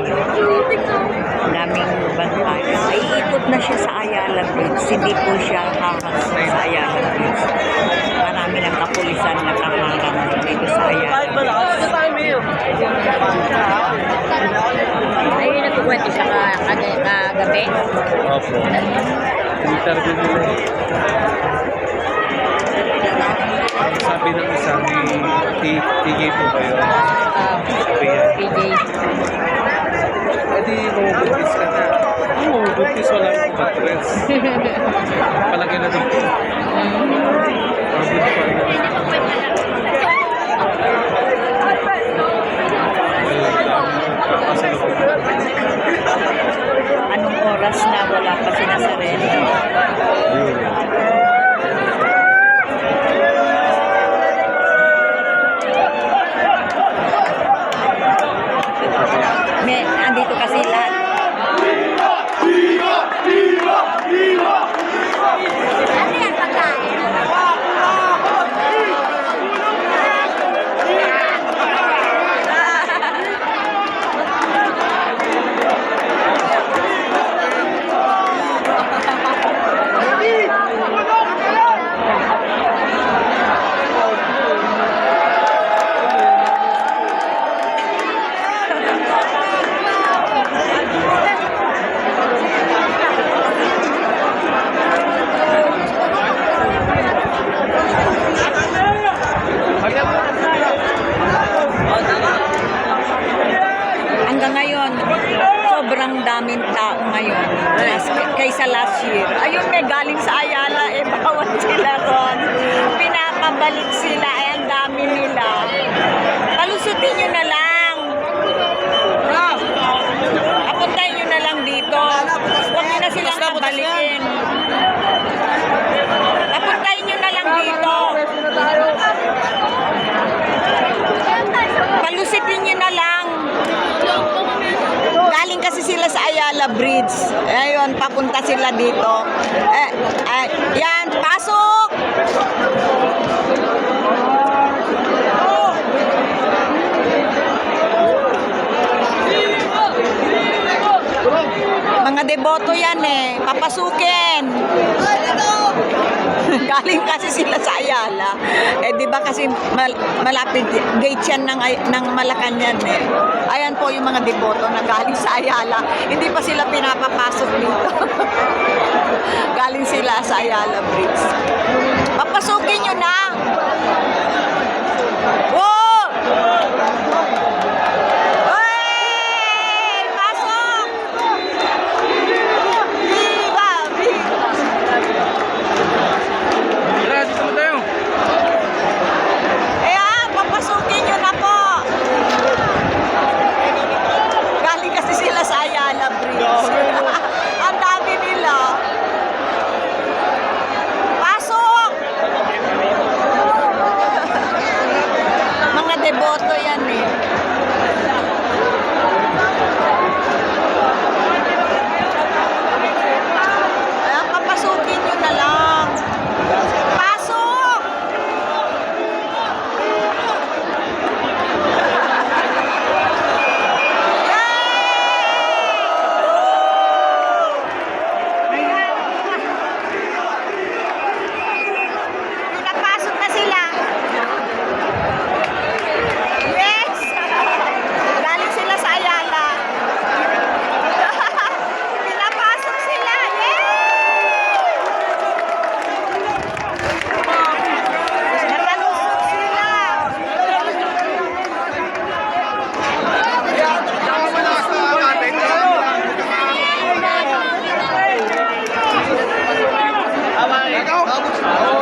bantay. Daming bantay. Iikot na siya sa Ayala Bridge. Hindi po siya hahas sa Ayala Bridge. Marami ng kapulisan na kaharang dito sa Ayala Bridge. Ayun, nagkukwento siya kagabi. Opo. Interview nila. Sabi ng isang TJ po ba yun? Sabi yan. PJ. Eh di, mamubuntis ka na. Mamubuntis, wala akong matres. Palagay na din po. Mamubuntis pa rin. Anong oras na wala pa sinasarili? Andito kasi lahat. Ano yan, pagkain? Hanggang ngayon, sobrang daming tao ngayon kaysa last year. Ayun, may galing sa Ayala, bawat sila ron. Pinapabalik sila, ang dami nila. Palusutin nyo na lang. Apuntahin nyo na lang dito. Huwag nyo na silang kabalikin. Apuntahin nyo na lang dito. Palusutin nyo na lang. Galing kasi sila sa Ayala Bridge. Ayun, papunta sila dito. Yan, pasok! Mga deboto yan papasukin. Galing kasi sila sa Ayala. Di ba kasi malapit gate yan ng Malacanang Ayan po yung mga deboto na galing sa Ayala. Hindi pa sila pinapapasok dito. Galing sila sa Ayala Bridge. Papasukin nyo na. Whoa! Ang dami nila. Pasok! Mga deboto yan Ayan, papasukin nyo na lang. Pasok! Pinapasok na sila. Yes! Galing sila sa Ayala. Pinapasok sila. Yes! Natalusok sila.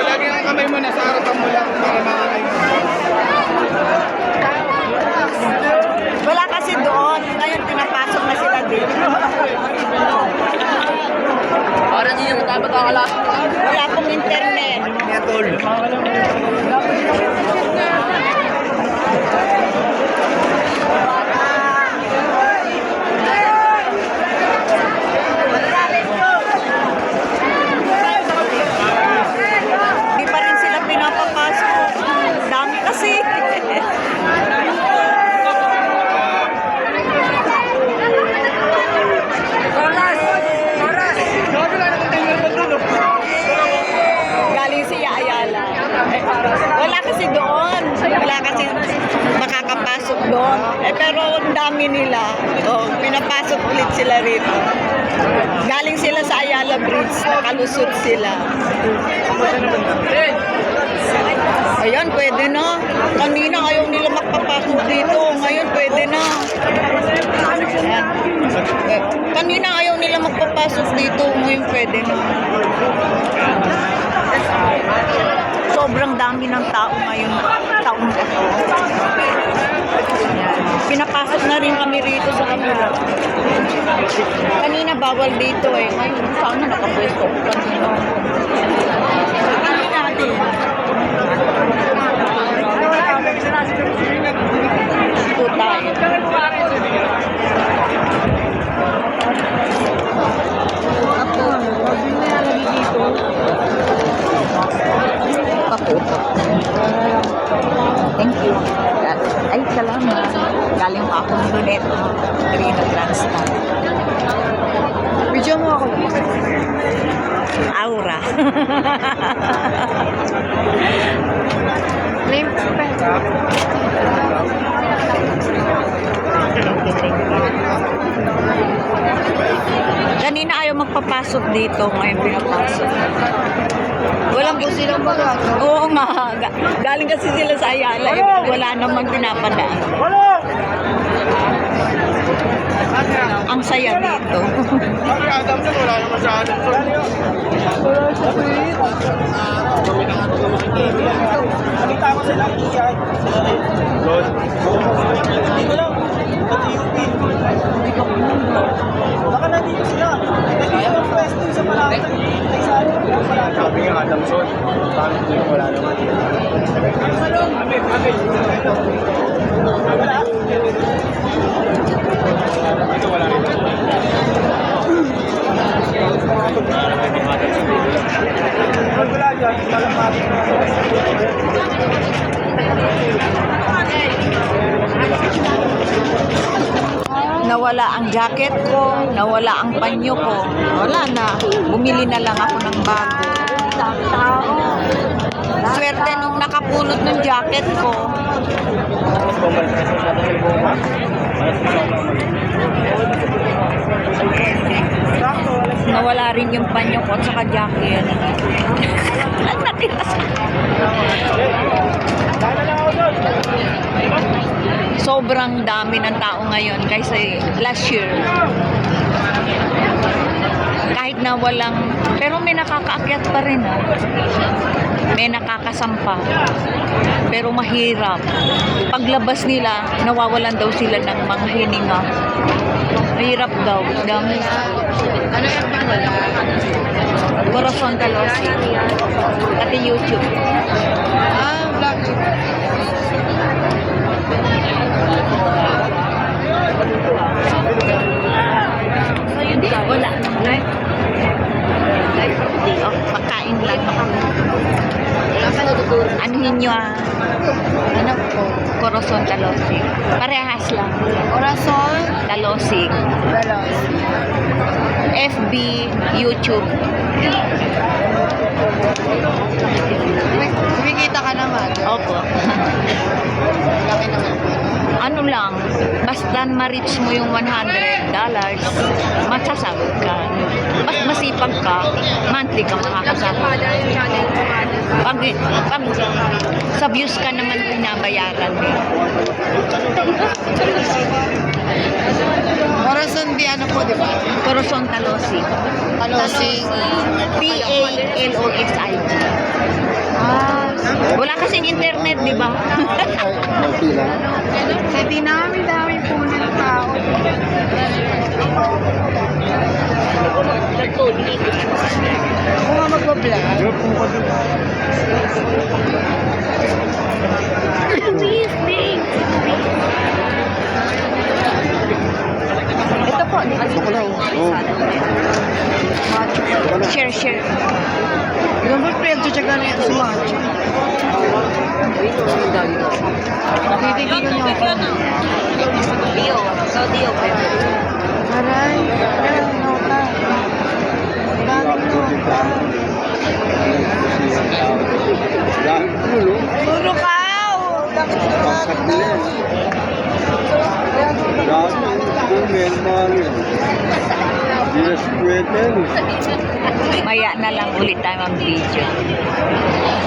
Lagi ang kamay mo na sa harapan mo lang para makakain. Wala kasi doon. Ngayon pinapasok na sila dito. Parang yun yung tayo magkakalapit. Wala pong internet. Di pa rin sila pinapapasok. Dami kasi. pinapasok doon. Pero ang dami nila. Pinapasok ulit sila rito. Galing sila sa Ayala Bridge, nakalusot sila. Ayan, pwede na. Kanina ayaw nila magpapasok dito. Ngayon pwede na. Ayan. Kanina ayaw nila magpapasok dito. Ngayon pwede na. Sobrang dami ng tao ngayong taong na to. Ayan. Pinapasok na rin kami rito sa kanila. Kanina bawal dito eh. Ngayon sana nakapwesto ko kanina. Kanina natin. Ito tayo. Ako, sabi na lagi dito. Paputo. Thank you. Ay, salamat. Galing pa ako ng Luneta. Rino Transtar. Video mo ako. Aura. Name Kanina ayaw magpapasok dito, ngayon pinapasok. Walang po silang baga. Oo nga. Galing kasi sila sa Ayala. Wala namang pinapadaan. Ang saya dito. Adam na, wala naman sa Adam. Wala sa tweet. Nakita ko sila. Good. Hindi ko lang. Baka nandito sila. Nandito ang pwesto sa Malapit. Sabi nga Adamson. Bakit dito wala naman? Dito wala rin. Wala dyan. Malapit. Nawala ang jacket ko, nawala ang panyo ko. Wala na. Bumili na lang ako ng bago. Swerte nung nakapulot ng jacket ko. Nawala rin yung panyo ko at saka jacket. Natira sa... Sobrang dami ng tao ngayon kaysa last year. Kahit na walang, pero may nakakaakyat pa rin ah. May nakakasampa. Pero mahirap. Paglabas nila, nawawalan daw sila ng mga hininga. Mahirap daw. Dami. Ano yung wala? Corazon Talosi. Pati YouTube. Vlog. So yun din. Wala. Live? Live? Hindi. Oh, pagkain lang. Wala ka natuturo. Anuhin nyo ah. Ano po? Corazon Talosig. Parehas lang. Corazon. Talosig. Dalos. FB, YouTube. Kumikita ka naman. Opo. Laki naman. Ano lang, basta ma-reach mo yung $100, masasahod ka. Mas masipag ka, monthly ka makakasahod. Pag sa views ka naman pinabayaran eh. Corazon di ano po, di ba? Corazon Talosig. Talosig. Talosig. Wala kasing internet, di ba? Sa dinami-dami po ng tao. Ako nga magbablog. Ito po. Share. Yung ba pwede tsaka na ito si Macho? Titigil niyo ako. Dio. Aray, nota. Daming nota. Puro ka! pangkatbilis. Dati, bumen, mga yun. Hindi na si Kwete, Maya na lang ulit tayo mag-video.